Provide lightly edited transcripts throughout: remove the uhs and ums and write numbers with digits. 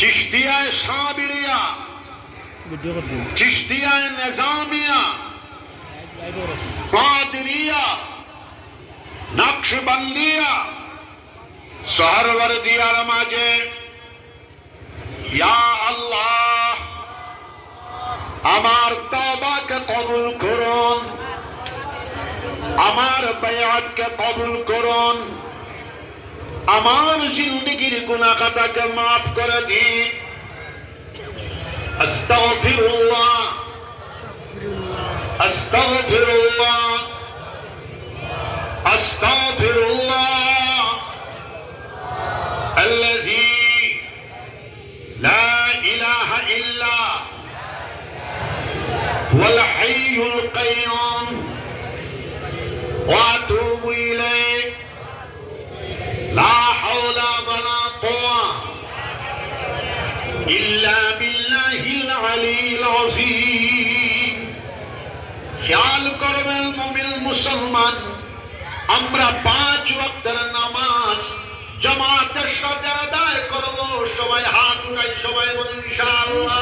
চিশতিয়ায় সাবিরিয়া, চিশতিয়ায় নিজামিয়া, কাদেরিয়া, নকশবন্দিয়া, সোহরওয়ার্দিয়ার মাঝে ইয়া আল্লাহ আমার তওবাকে কবুল করুন, আমার বায়াতকে কবুল করুন, আমার জিন্দেগির গুনাহ খাতাকে মাফ করে দিন। আস্তাগফিরুল্লাহ, আস্তাগফিরুল্লাহ, আস্তাগফিরুল্লাহ আল্লাযী লা ইলাহা ইল্লা হুয়াল হাইয়ুল কাইয়্যুম ওয়া আতুবু ইলাইহি লা হাওলা ওয়ালা কুওয়াতা ইল্লা বিল্লাহিল আলিয়্যিল আযীম। খেয়াল করবেন মুমিন মুসলমান, আমরা 5 ওয়াক্তের নামাজ জামাতের সাথে আদায় করব। সবাই হাত উঠাই, সবাই বলুন ইনশাআল্লাহ।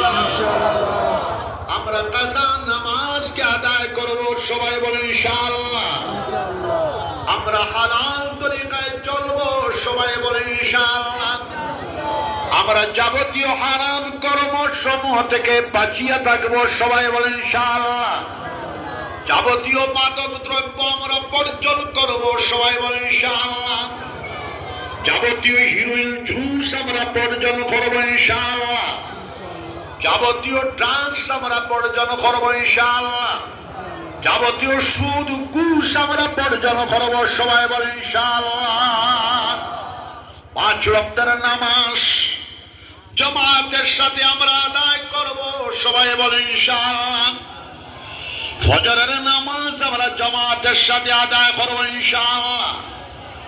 আমরা কাজা নামাজকে আদায় করব, সবাই বলুন ইনশাআল্লাহ। আমরা হালাল তরিকায় চলব, সবাই বলুন ইনশাআল্লাহ। আমরা যাবতীয় হারাম কর্মসমূহ থেকে বাঁচিয়ে থাকব, সবাই বলুন ইনশাআল্লাহ। যাবতীয় মাদক দ্রব্য আমরা বর্জন করব, সবাই বলেন ইনশাআল্লাহ। যাবতীয় হিরোইন জুস আমরা বর্জন করব ইনশাআল্লাহ। যাবতীয় ড্রাগস আমরা বর্জন করব ইনশাআল্লাহ। যাবতীয় সুদ ঘুষ আমরা বর্জন করব, সবাই বলেন ইনশাআল্লাহ। 5 ওয়াক্তের নামাজ জামাতের সাথে আমরা আদায় করব, সবাই বলেন ইনশাআল্লাহ। ফজরের নামাজ আমরা জামাতের সাথে আদায় করব ইনশাআল্লাহ।